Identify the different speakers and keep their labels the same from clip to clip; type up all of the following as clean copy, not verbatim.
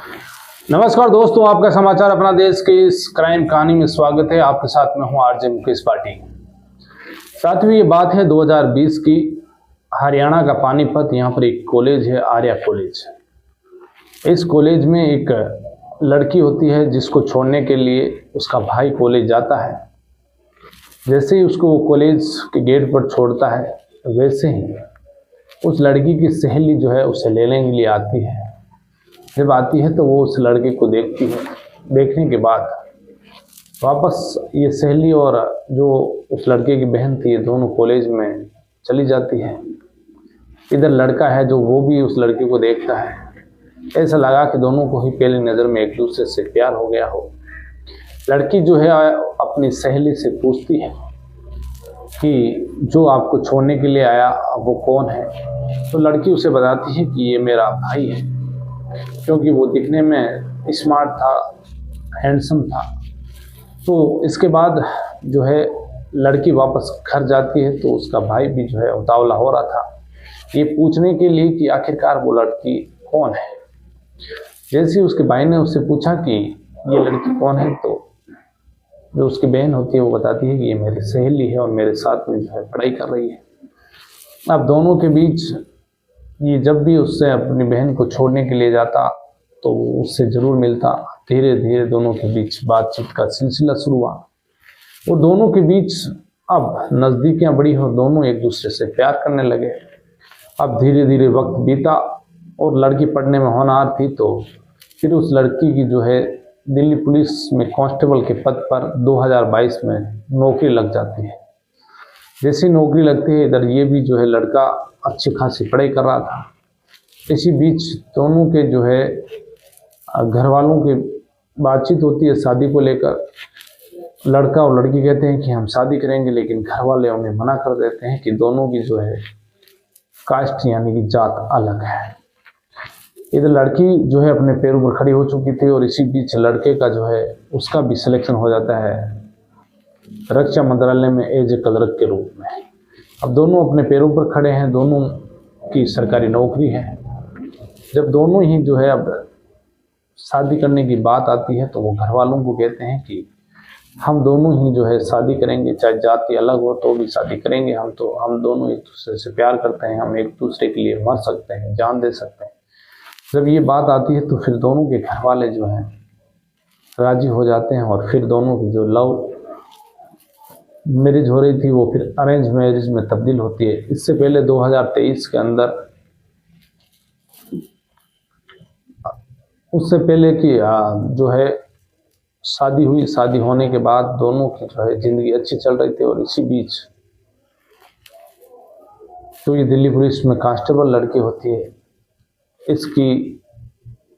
Speaker 1: नमस्कार दोस्तों, आपका समाचार अपना देश के इस क्राइम कहानी में स्वागत है। आपके साथ में हूं आरजे मुकेश पाटिल। साथ में ये बात है 2020 की, हरियाणा का पानीपत। यहाँ पर एक कॉलेज है, आर्या कॉलेज। इस कॉलेज में एक लड़की होती है जिसको छोड़ने के लिए उसका भाई कॉलेज जाता है। जैसे ही उसको वो कॉलेज के गेट पर छोड़ता है, वैसे ही उस लड़की की सहेली जो है उसे लेने के लिए आती है। जब आती है तो वो उस लड़के को देखती है। देखने के बाद वापस ये सहेली और जो उस लड़के की बहन थी, ये दोनों कॉलेज में चली जाती है। इधर लड़का है जो वो भी उस लड़के को देखता है। ऐसा लगा कि दोनों को ही पहली नज़र में एक दूसरे से प्यार हो गया हो। लड़की जो है अपनी सहेली से पूछती है कि जो आपको छोड़ने के लिए आया वो कौन है। तो लड़की उसे बताती है कि ये मेरा भाई है, क्योंकि वो दिखने में स्मार्ट था, हैंडसम था। तो इसके बाद जो है लड़की वापस घर जाती है तो उसका भाई भी जो है उतावला हो रहा था ये पूछने के लिए कि आखिरकार वो लड़की कौन है। जैसे उसके भाई ने उससे पूछा कि ये लड़की कौन है, तो जो उसकी बहन होती है वो बताती है कि ये मेरी सहेली है और मेरे साथ में जो है पढ़ाई कर रही है। अब दोनों के बीच ये जब भी उससे अपनी बहन को छोड़ने के लिए जाता तो उससे ज़रूर मिलता। धीरे धीरे दोनों के बीच बातचीत का सिलसिला शुरू हुआ। वो दोनों के बीच अब नज़दीकियाँ बढ़ी और दोनों एक दूसरे से प्यार करने लगे। अब धीरे धीरे वक्त बीता और लड़की पढ़ने में होनहार थी, तो फिर उस लड़की की जो है दिल्ली पुलिस में कांस्टेबल के पद पर 2022 में नौकरी लग जाती है। जैसी नौकरी लगती है, इधर ये भी जो है लड़का अच्छी खासी पढ़ाई कर रहा था। इसी बीच दोनों के जो है घर वालों की बातचीत होती है शादी को लेकर। लड़का और लड़की कहते हैं कि हम शादी करेंगे, लेकिन घर वाले उन्हें मना कर देते हैं कि दोनों की जो है कास्ट यानी कि जात अलग है। इधर लड़की जो है अपने पैरों पर खड़ी हो चुकी थी और इसी बीच लड़के का जो है उसका भी सिलेक्शन हो जाता है रक्षा मंत्रालय में एज ए क्लर्क के रूप में। अब दोनों अपने पैरों पर खड़े हैं, दोनों की सरकारी नौकरी है। जब दोनों ही जो है अब शादी करने की बात आती है तो वो घर वालों को कहते हैं कि हम दोनों ही जो है शादी करेंगे, चाहे जाति अलग हो तो भी शादी करेंगे। हम दोनों एक दूसरे से प्यार करते हैं, हम एक दूसरे के लिए मर सकते हैं, जान दे सकते हैं। जब ये बात आती है तो फिर दोनों के घर वाले जो हैं राजी हो जाते हैं और फिर दोनों की जो लव मैरिज हो रही थी वो फिर अरेंज मैरिज में तब्दील होती है। इससे पहले 2023 के अंदर, उससे पहले कि जो है शादी हुई, शादी होने के बाद दोनों की जो है ज़िंदगी अच्छी चल रही थी। और इसी बीच तो ये दिल्ली पुलिस में कांस्टेबल लड़की होती है, इसकी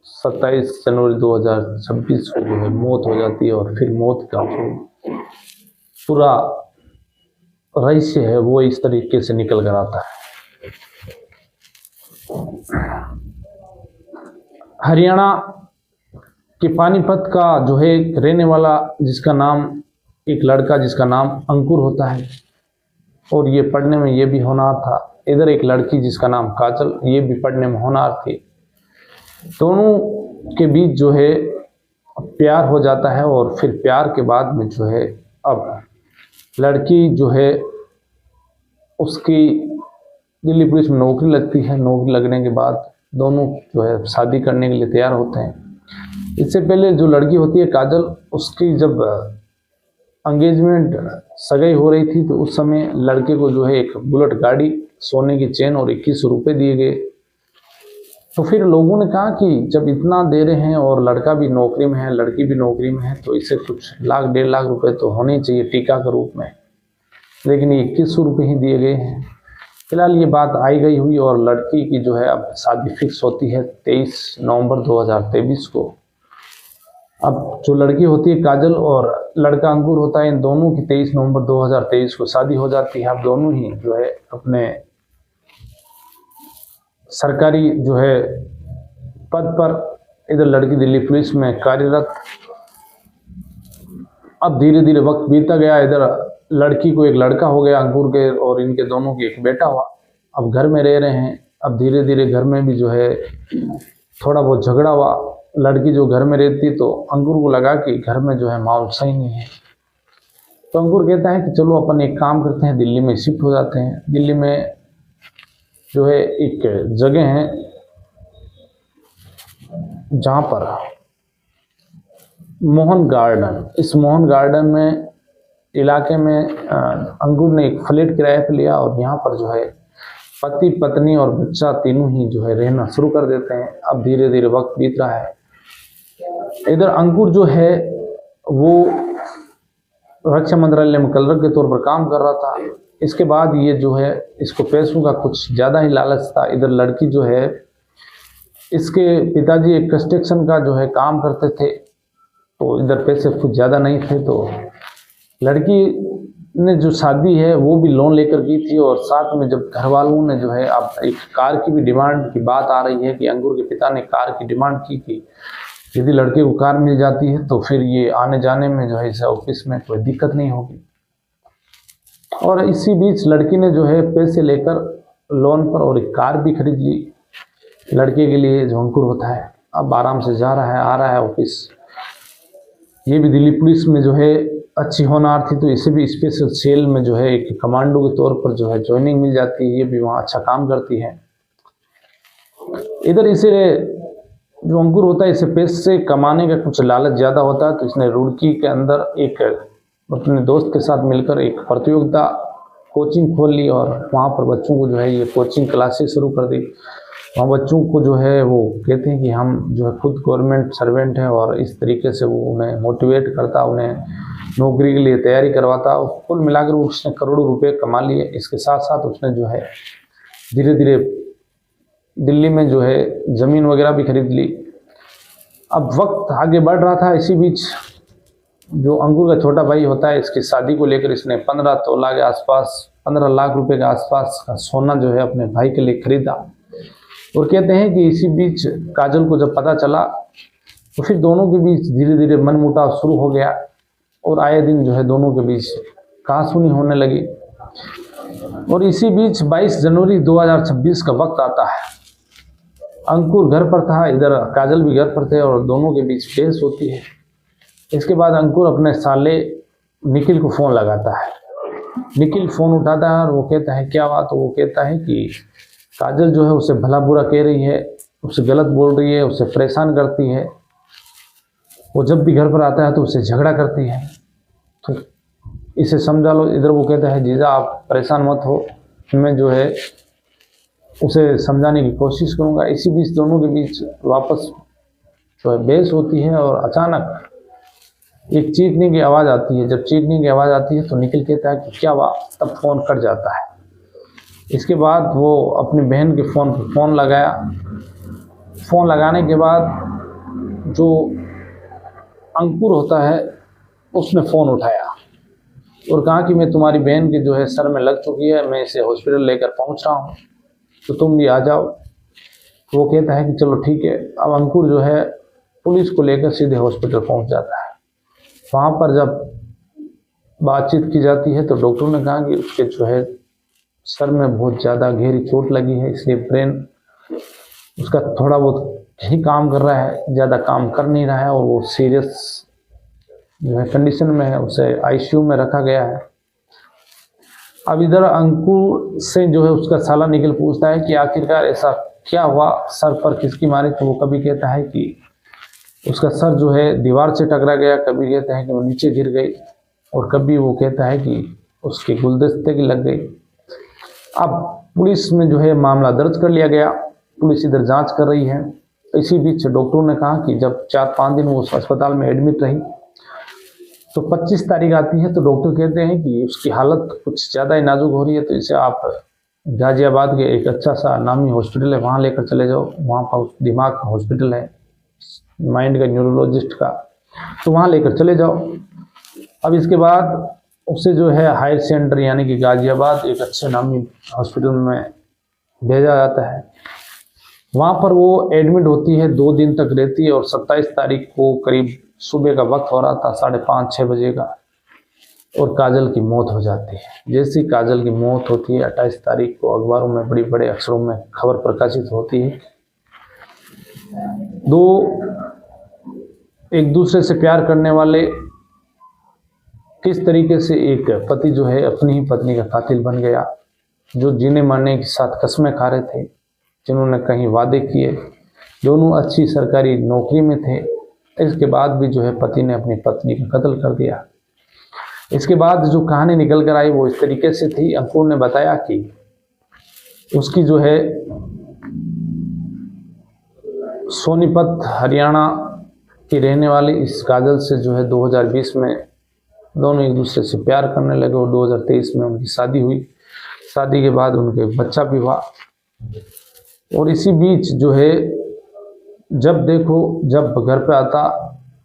Speaker 1: 27 जनवरी 2026 को जो है मौत हो जाती है। और फिर मौत का जो पूरा रहस्य है वो इस तरीके से निकल कर आता है। हरियाणा के पानीपत का जो है एक रहने वाला जिसका नाम, एक लड़का जिसका नाम अंकुर होता है और ये पढ़ने में ये भी होनहार था। इधर एक लड़की जिसका नाम काजल, ये भी पढ़ने में होनहार थी। दोनों के बीच जो है प्यार हो जाता है और फिर प्यार के बाद में जो है अब लड़की जो है उसकी दिल्ली पुलिस में नौकरी लगती है। नौकरी लगने के बाद दोनों जो है शादी करने के लिए तैयार होते हैं। इससे पहले जो लड़की होती है काजल, उसकी जब एंगेजमेंट सगाई हो रही थी तो उस समय लड़के को जो है एक बुलेट गाड़ी, सोने की चेन और 21 रुपये दिए गए। तो फिर लोगों ने कहा कि जब इतना दे रहे हैं और लड़का भी नौकरी में है, लड़की भी नौकरी में है, तो इसे कुछ लाख 1.5 लाख रुपए तो होने चाहिए टीका के रूप में, लेकिन ये 21 रुपये ही दिए गए हैं। फिलहाल ये बात आई गई हुई और लड़की की जो है अब शादी फिक्स होती है 23 नवंबर 2023 को। अब जो लड़की होती है काजल और लड़का अंकुर होता है, इन दोनों की 23 नवंबर 2023 को शादी हो जाती है। अब दोनों ही जो है अपने सरकारी जो है पद पर, इधर लड़की दिल्ली पुलिस में कार्यरत। अब धीरे धीरे वक्त बीतता गया। इधर लड़की को एक लड़का हो गया अंकुर के, और इनके दोनों की एक बेटा हुआ। अब घर में रह रहे हैं। अब धीरे धीरे घर में भी जो है थोड़ा बहुत झगड़ा हुआ लड़की जो घर में रहती तो अंकुर को लगा कि घर में जो है माहौल सही नहीं है। तो अंकुर कहता है कि चलो अपन एक काम करते हैं, दिल्ली में शिफ्ट हो जाते हैं। दिल्ली में जो है एक जगह है जहाँ पर मोहन गार्डन, इस मोहन गार्डन में इलाके में अंकुर ने एक फ्लैट किराए पे लिया और यहाँ पर जो है पति पत्नी और बच्चा तीनों ही जो है रहना शुरू कर देते हैं। अब धीरे धीरे वक्त बीत रहा है। इधर अंकुर जो है वो रक्षा मंत्रालय में क्लर्क के तौर पर काम कर रहा था। इसके बाद ये जो है इसको पैसों का कुछ ज़्यादा ही लालच था। इधर लड़की जो है, इसके पिताजी एक कंस्ट्रक्शन का जो है काम करते थे, तो इधर पैसे कुछ ज़्यादा नहीं थे। तो लड़की ने जो शादी है वो भी लोन लेकर की थी और साथ में जब घर वालों ने जो है अब एक कार की भी डिमांड की बात आ रही है कि अंकुर के पिता ने कार की डिमांड की कि यदि लड़के को कार मिल जाती है तो फिर ये आने जाने में जो है इसे ऑफिस में कोई दिक्कत नहीं होगी। और इसी बीच लड़की ने जो है पैसे लेकर लोन पर और एक कार भी खरीद ली लड़के के लिए जो अंकुर होता है। अब आराम से जा रहा है, आ रहा है ऑफिस। ये भी दिल्ली पुलिस में जो है अच्छी होनहार थी, तो इसे भी स्पेशल सेल में जो है एक कमांडो के तौर पर जो है ज्वाइनिंग मिल जाती है। ये भी वहाँ अच्छा काम करती है। इधर इसे जो अंकुर होता है, इसे पैसे कमाने का कुछ लालच ज़्यादा होता है, तो इसने रुड़की के अंदर एक अपने दोस्त के साथ मिलकर एक प्रतियोगिता कोचिंग खोल ली और वहाँ पर बच्चों को जो है ये कोचिंग क्लासेस शुरू कर दी। वहाँ बच्चों को जो है वो कहते हैं कि हम जो है खुद गवर्नमेंट सर्वेंट हैं, और इस तरीके से वो उन्हें मोटिवेट करता, उन्हें नौकरी के लिए तैयारी करवाता। कुल मिलाकर उसने करोड़ों रुपए कमा लिए। इसके साथ साथ उसने जो है धीरे धीरे दिल्ली में जो है ज़मीन वगैरह भी खरीद ली। अब वक्त आगे बढ़ रहा था। इसी बीच जो अंकुर का छोटा भाई होता है, इसकी शादी को लेकर इसने 15 तोला के आसपास, 15 लाख रुपए के आसपास का सोना जो है अपने भाई के लिए खरीदा। और कहते हैं कि इसी बीच काजल को जब पता चला तो फिर दोनों के बीच धीरे धीरे मनमुटाव शुरू हो गया और आए दिन जो है दोनों के बीच कहासुनी होने लगी। और इसी बीच 22 जनवरी 2026 का वक्त आता है। अंकुर घर पर था, इधर काजल भी घर पर थे और दोनों के बीच बहस होती है। इसके बाद अंकुर अपने साले निखिल को फ़ोन लगाता है। निखिल फ़ोन उठाता है और वो कहता है क्या बात। तो वो कहता है कि काजल जो है उसे भला बुरा कह रही है, उसे गलत बोल रही है, उसे परेशान करती है। वो जब भी घर पर आता है तो उसे झगड़ा करती है, तो इसे समझा लो। इधर वो कहता है जीजा आप परेशान मत हो, मैं जो है उसे समझाने की कोशिश करूँगा। इसी बीच दोनों के बीच वापस जो है बहस होती है और अचानक एक चीखने की आवाज़ आती है। जब चीखने की आवाज़ आती है तो निखिल कहता है कि क्या बात, तब फ़ोन कट जाता है। इसके बाद वो अपनी बहन के फ़ोन पर फ़ोन लगाया। फ़ोन लगाने के बाद जो अंकुर होता है उसने फ़ोन उठाया और कहा कि मैं तुम्हारी बहन के जो है सर में लग चुकी है, मैं इसे हॉस्पिटल लेकर पहुंच रहा हूं, तो तुम भी आ जाओ। तो वो कहता है कि चलो ठीक है। अब अंकुर जो है पुलिस को लेकर सीधे हॉस्पिटल पहुंच जाता है। वहाँ पर जब बातचीत की जाती है तो डॉक्टर ने कहा कि उसके जो है सर में बहुत ज़्यादा गहरी चोट लगी है, इसलिए ब्रेन उसका थोड़ा बहुत ही काम कर रहा है, ज़्यादा काम कर नहीं रहा है और वो सीरियस जो है कंडीशन में है। उसे आईसीयू में रखा गया है। अब इधर अंकुर से जो है उसका साला निखिल पूछता है कि आखिरकार ऐसा क्या हुआ, सर पर किसकी मारी। तो वो कभी कहता है कि उसका सर जो है दीवार से टकरा गया, कभी कहता है कि वो नीचे गिर गई और कभी वो कहता है कि उसके गुलदस्ते की लग गई। अब पुलिस में जो है मामला दर्ज कर लिया गया। पुलिस इधर जांच कर रही है। इसी बीच डॉक्टरों ने कहा कि जब 4-5 दिन वो अस्पताल में एडमिट रही तो 25 तारीख आती है तो डॉक्टर कहते हैं कि उसकी हालत कुछ ज़्यादा ही नाजुक हो रही है, तो इसे आप गाजियाबाद के एक अच्छा सा नामी हॉस्पिटल है वहाँ लेकर चले जाओ। वहाँ पर दिमाग का हॉस्पिटल है, माइंड का, न्यूरोलॉजिस्ट का, तो वहाँ लेकर चले जाओ। अब इसके बाद उसे जो है हायर सेंटर यानी कि गाजियाबाद एक अच्छे नामी हॉस्पिटल में भेजा जाता है। वहाँ पर वो एडमिट होती है, 2 दिन तक रहती है और 27 तारीख को करीब सुबह का वक्त हो रहा था, 5:30-6 बजे का, और काजल की मौत हो जाती है। जैसी काजल की मौत होती है 28 तारीख को अखबारों में बड़ी बड़े अक्षरों में खबर प्रकाशित होती है। 2 एक दूसरे से प्यार करने वाले किस तरीके से एक पति जो है अपनी ही पत्नी का कातिल बन गया, जो जीने मरने के साथ कस्में खा रहे थे, जिन्होंने कहीं वादे किए, दोनों अच्छी सरकारी नौकरी में थे, इसके बाद भी जो है पति ने अपनी पत्नी का कत्ल कर दिया। इसके बाद जो कहानी निकल कर आई वो इस तरीके से थी। अंकुर ने बताया कि उसकी जो है सोनीपत हरियाणा की रहने वाली इस काजल से जो है 2020 में दोनों एक दूसरे से प्यार करने लगे और 2023 में उनकी शादी हुई। शादी के बाद उनके बच्चा भी हुआ। और इसी बीच जो है जब घर पे आता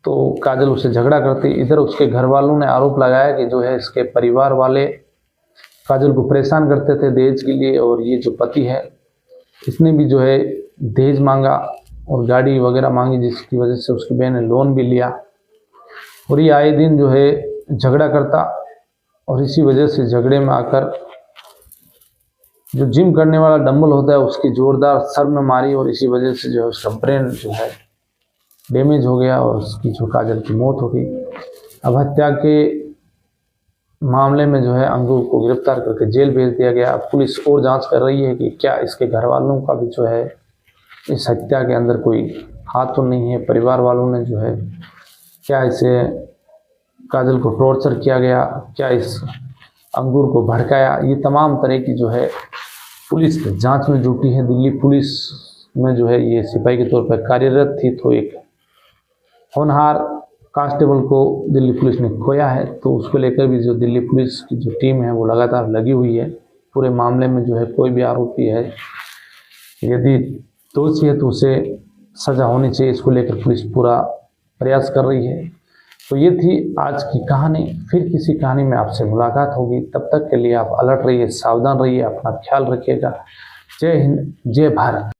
Speaker 1: तो काजल उससे झगड़ा करती। इधर उसके घर वालों ने आरोप लगाया कि जो है इसके परिवार वाले काजल को परेशान करते थे दहेज के लिए, और ये जो पति है इसने भी जो है दहेज मांगा और गाड़ी वगैरह मांगी, जिसकी वजह से उसकी बहन ने लोन भी लिया। और ये आए दिन जो है झगड़ा करता, और इसी वजह से झगड़े में आकर जो जिम करने वाला डंबल होता है उसकी जोरदार सर में मारी, और इसी वजह से जो है उसका ब्रेन जो है डैमेज हो गया और उसकी जो काजल की मौत हो गई। अब हत्या के मामले में जो है अंकुर को गिरफ्तार करके जेल भेज दिया गया। अब पुलिस और जांच कर रही है कि क्या इसके घर वालों का भी जो है इस हत्या के अंदर कोई हाथ तो नहीं है। परिवार वालों ने जो है क्या इसे काजल को टॉर्चर किया गया, क्या इस अंकुर को भड़काया, ये तमाम तरह की जो है पुलिस जांच में जुटी है। दिल्ली पुलिस में जो है ये सिपाही के तौर पर कार्यरत थी, तो एक होनहार कांस्टेबल को दिल्ली पुलिस ने खोया है, तो उसको लेकर भी जो दिल्ली पुलिस की जो टीम है वो लगातार लगी हुई है। पूरे मामले में जो है कोई भी आरोपी है यदि दोषी है तो उसे सजा होनी चाहिए, इसको लेकर पुलिस पूरा प्रयास कर रही है। तो ये थी आज की कहानी। फिर किसी कहानी में आपसे मुलाकात होगी, तब तक के लिए आप अलर्ट रहिए, सावधान रहिए, अपना ख्याल रखिएगा। जय हिंद, जय भारत।